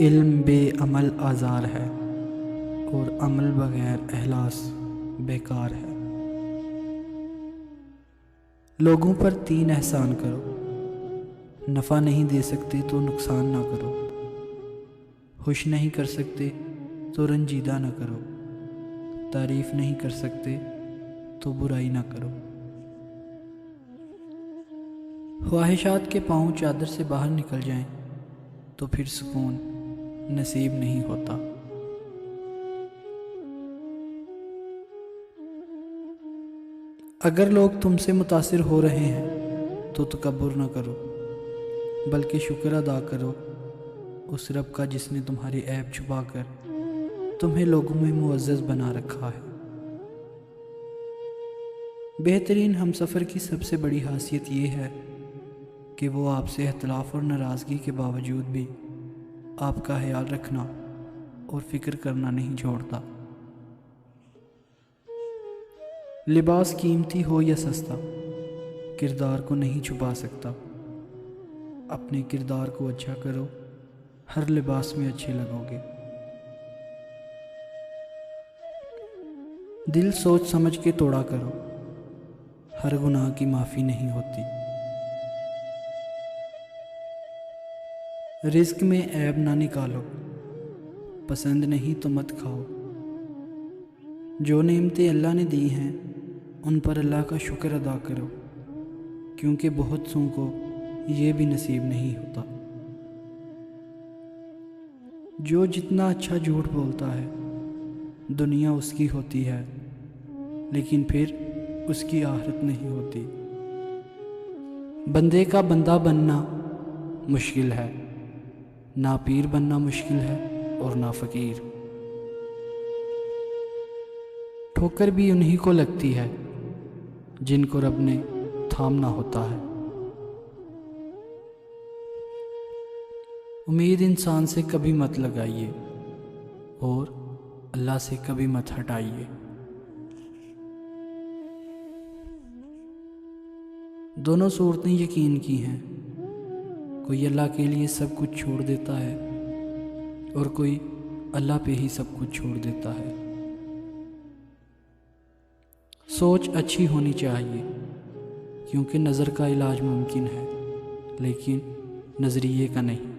علم بے عمل آزار ہے اور عمل بغیر اخلاص بیکار ہے۔ لوگوں پر 3 احسان کرو، نفع نہیں دے سکتے تو نقصان نہ کرو، خوش نہیں کر سکتے تو رنجیدہ نہ کرو، تعریف نہیں کر سکتے تو برائی نہ کرو۔ خواہشات کے پاؤں چادر سے باہر نکل جائیں تو پھر سکون نصیب نہیں ہوتا۔ اگر لوگ تم سے متاثر ہو رہے ہیں تو تکبر نہ کرو، بلکہ شکر ادا کرو اس رب کا جس نے تمہاری عیب چھپا کر تمہیں لوگوں میں معزز بنا رکھا ہے۔ بہترین ہمسفر کی سب سے بڑی خاصیت یہ ہے کہ وہ آپ سے اختلاف اور ناراضگی کے باوجود بھی آپ کا خیال رکھنا اور فکر کرنا نہیں چھوڑتا۔ لباس قیمتی ہو یا سستا، کردار کو نہیں چھپا سکتا۔ اپنے کردار کو اچھا کرو، ہر لباس میں اچھے لگو گے۔ دل سوچ سمجھ کے توڑا کرو، ہر گناہ کی معافی نہیں ہوتی۔ رزق میں عیب نہ نکالو، پسند نہیں تو مت کھاؤ۔ جو نعمتیں اللہ نے دی ہیں ان پر اللہ کا شکر ادا کرو، کیونکہ بہت سوں کو یہ بھی نصیب نہیں ہوتا۔ جو جتنا اچھا جھوٹ بولتا ہے دنیا اس کی ہوتی ہے، لیکن پھر اس کی آخرت نہیں ہوتی۔ بندے کا بندہ بننا مشکل ہے، نہ پیر بننا مشکل ہے اور نہ فقیر۔ ٹھوکر بھی انہی کو لگتی ہے جن کو رب نے تھامنا ہوتا ہے۔ امید انسان سے کبھی مت لگائیے اور اللہ سے کبھی مت ہٹائیے۔ دونوں صورتیں یقین کی ہیں، کوئی اللہ کے لیے سب کچھ چھوڑ دیتا ہے اور کوئی اللہ پہ ہی سب کچھ چھوڑ دیتا ہے۔ سوچ اچھی ہونی چاہیے، کیونکہ نظر کا علاج ممکن ہے لیکن نظریے کا نہیں۔